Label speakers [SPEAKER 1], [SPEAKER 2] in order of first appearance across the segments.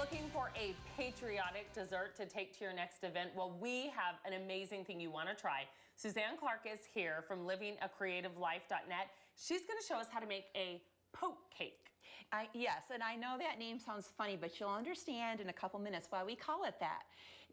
[SPEAKER 1] Looking for a patriotic dessert to take to your next event? Well, we have an amazing thing you want to try. Suzanne Clark is here from livingacreativelife.net. She's going to show us how to make a poke cake.
[SPEAKER 2] Yes, and I know that name sounds funny, but you'll understand in a couple minutes why we call it that.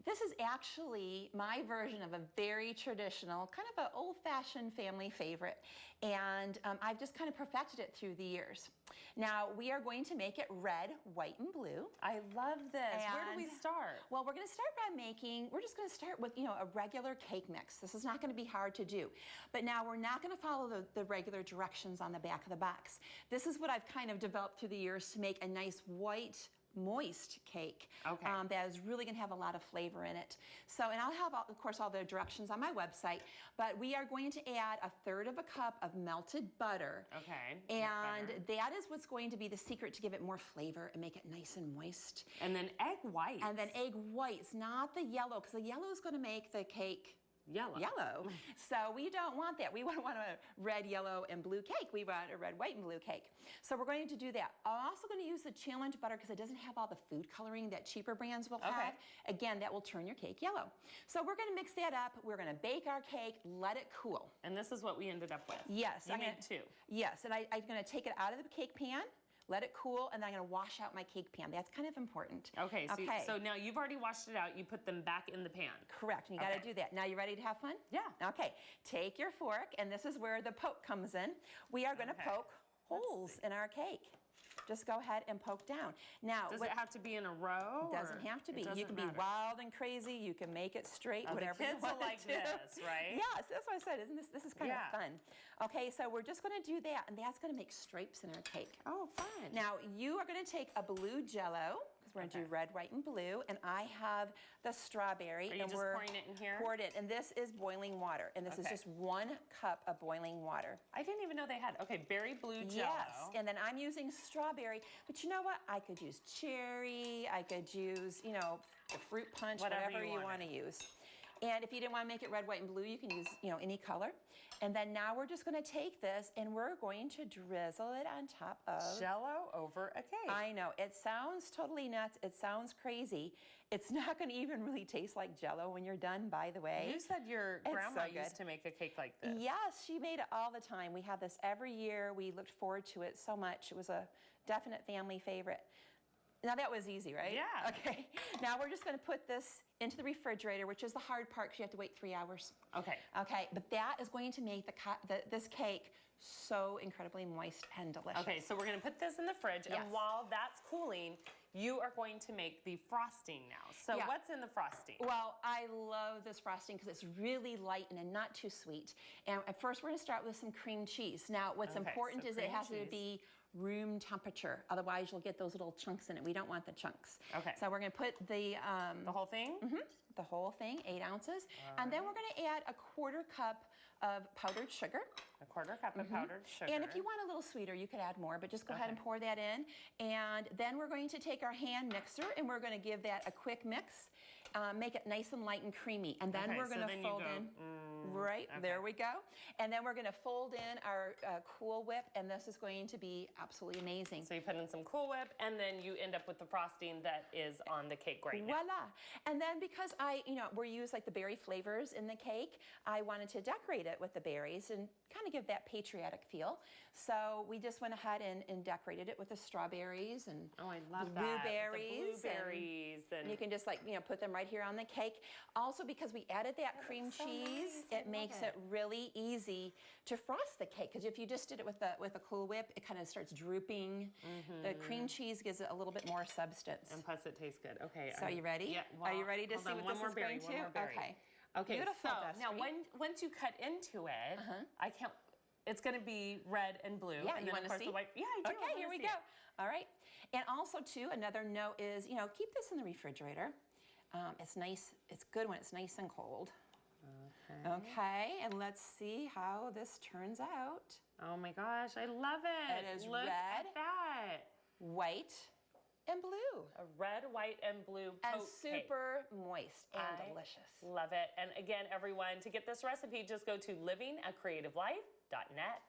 [SPEAKER 2] This is actually my version of a very traditional, kind of an old-fashioned family favorite, and I've just kind of perfected it through the years. Now, we are going to make it red, white, and blue.
[SPEAKER 1] I love this. Where do we start?
[SPEAKER 2] Well, we're going to start by we're just going to start with, a regular cake mix. This is not going to be hard to do. But now we're not going to follow the regular directions on the back of the box. This is what I've kind of developed through the years to make a nice white, moist cake that is really going to have a lot of flavor in it. So, and I'll have, of course, all the directions on my website, but we are going to add 1/3 cup of melted butter.
[SPEAKER 1] Okay.
[SPEAKER 2] And that is what's going to be the secret to give it more flavor and make it nice and moist.
[SPEAKER 1] And then egg whites.
[SPEAKER 2] And then egg whites, not the yellow, because the yellow is going to make the cake yellow. So we don't want that. We want a red, yellow, and blue cake. We want a red, white, and blue cake. So we're going to do that. I'm also going to use the Challenge butter because it doesn't have all the food coloring that cheaper brands will have. Again, that will turn your cake yellow. So we're going to mix that up. We're going to bake our cake, let it cool.
[SPEAKER 1] And this is what we ended up with.
[SPEAKER 2] Yes.
[SPEAKER 1] You made two.
[SPEAKER 2] Yes, and I'm going to take it out of the cake pan, let it cool, and then I'm going to wash out my cake pan. That's kind of important.
[SPEAKER 1] Okay, so now you've already washed it out. You put them back in the pan.
[SPEAKER 2] Correct, and you got to do that. Now you ready to have fun?
[SPEAKER 1] Yeah.
[SPEAKER 2] Okay, take your fork, and this is where the poke comes in. We are going to poke holes in our cake. Just go ahead and poke down. Now,
[SPEAKER 1] does it have to be in a row?
[SPEAKER 2] It doesn't have to be. You can be wild and crazy. You can make it straight, whatever you want to do.
[SPEAKER 1] The kids will like this, right?
[SPEAKER 2] Yes, that's what I said. Isn't this is kind of fun? Okay, so we're just going to do that, and that's going to make stripes in our cake.
[SPEAKER 1] Oh, fun.
[SPEAKER 2] Now, you are going to take a blue Jell-O, because we're going to do red, white, and blue, and I have the strawberry.
[SPEAKER 1] Are you just pouring it in here?
[SPEAKER 2] Poured it, and this is boiling water, and this is just 1 cup of boiling water.
[SPEAKER 1] I didn't even know they had, berry blue Jell-O.
[SPEAKER 2] Yes, and then I'm using strawberry, but you know what? I could use cherry, I could use, the fruit punch, whatever you want to use. And if you didn't want to make it red, white, and blue, you can use, any color. And then now we're just going to take this and we're going to drizzle it on top of
[SPEAKER 1] Jell-O over a cake.
[SPEAKER 2] I know. It sounds totally nuts. It sounds crazy. It's not going to even really taste like Jell-O when you're done, by the way.
[SPEAKER 1] You said your grandma used to make a cake like this.
[SPEAKER 2] Yes, she made it all the time. We had this every year. We looked forward to it so much. It was a definite family favorite. Now that was easy, right?
[SPEAKER 1] Yeah.
[SPEAKER 2] Okay. Now we're just going to put this into the refrigerator, which is the hard part because you have to wait 3 hours.
[SPEAKER 1] Okay.
[SPEAKER 2] Okay, but that is going to make this cake so incredibly moist and delicious.
[SPEAKER 1] Okay, so we're going to put this in the fridge, and while that's cooling, you are going to make the frosting now. So what's in the frosting?
[SPEAKER 2] Well, I love this frosting because it's really light and not too sweet. And at first, we're going to start with some cream cheese. Now, what's important is it has to be room temperature. Otherwise, you'll get those little chunks in it. We don't want the chunks.
[SPEAKER 1] Okay.
[SPEAKER 2] So we're going to put the
[SPEAKER 1] whole thing?
[SPEAKER 2] Mm-hmm. The whole thing, 8 ounces. And then we're going to add 1/4 cup of powdered sugar.
[SPEAKER 1] 1/4 cup of powdered sugar.
[SPEAKER 2] And if you want a little sweeter, you could add more, but just go ahead and pour that in. And then we're going to take our hand mixer and we're going to give that a quick mix, make it nice and light and creamy. And then we're going to fold in. Right, there we go. And then we're going to fold in our Cool Whip, and this is going to be absolutely amazing.
[SPEAKER 1] So you put in some Cool Whip, and then you end up with the frosting that is on the cake right now.
[SPEAKER 2] Voila. And then because we use like the berry flavors in the cake, I wanted to decorate it with the berries and kind of give that patriotic feel. So we just went ahead and decorated it with the strawberries and
[SPEAKER 1] I love
[SPEAKER 2] blueberries.
[SPEAKER 1] The blueberries. And
[SPEAKER 2] you can just put them right here on the cake. Also, because we added that cream cheese, it makes it really easy to frost the cake. Because if you just did it with a Cool Whip, it kind of starts drooping. The cream cheese gives it a little bit more substance.
[SPEAKER 1] And plus, it tastes good. Okay.
[SPEAKER 2] So are you ready?
[SPEAKER 1] Yeah.
[SPEAKER 2] Well, are you ready to see what this is going to?
[SPEAKER 1] One more berry.
[SPEAKER 2] Okay.
[SPEAKER 1] Okay.
[SPEAKER 2] Beautiful,
[SPEAKER 1] so now, once you cut into it, I can't. It's going to be red and blue.
[SPEAKER 2] Yeah,
[SPEAKER 1] and
[SPEAKER 2] you
[SPEAKER 1] then
[SPEAKER 2] want to see?
[SPEAKER 1] The white. Yeah, I do.
[SPEAKER 2] Okay, here we go. All right. And also, too, another note is, keep this in the refrigerator. It's nice. It's good when it's nice and cold. Okay, and let's see how this turns out.
[SPEAKER 1] Oh my gosh, I love it.
[SPEAKER 2] It is
[SPEAKER 1] Look
[SPEAKER 2] red,
[SPEAKER 1] at that.
[SPEAKER 2] White, and blue.
[SPEAKER 1] A red, white, and blue poke
[SPEAKER 2] and super moist and delicious.
[SPEAKER 1] Love it. And again, everyone, to get this recipe, just go to livingacreativelife.net.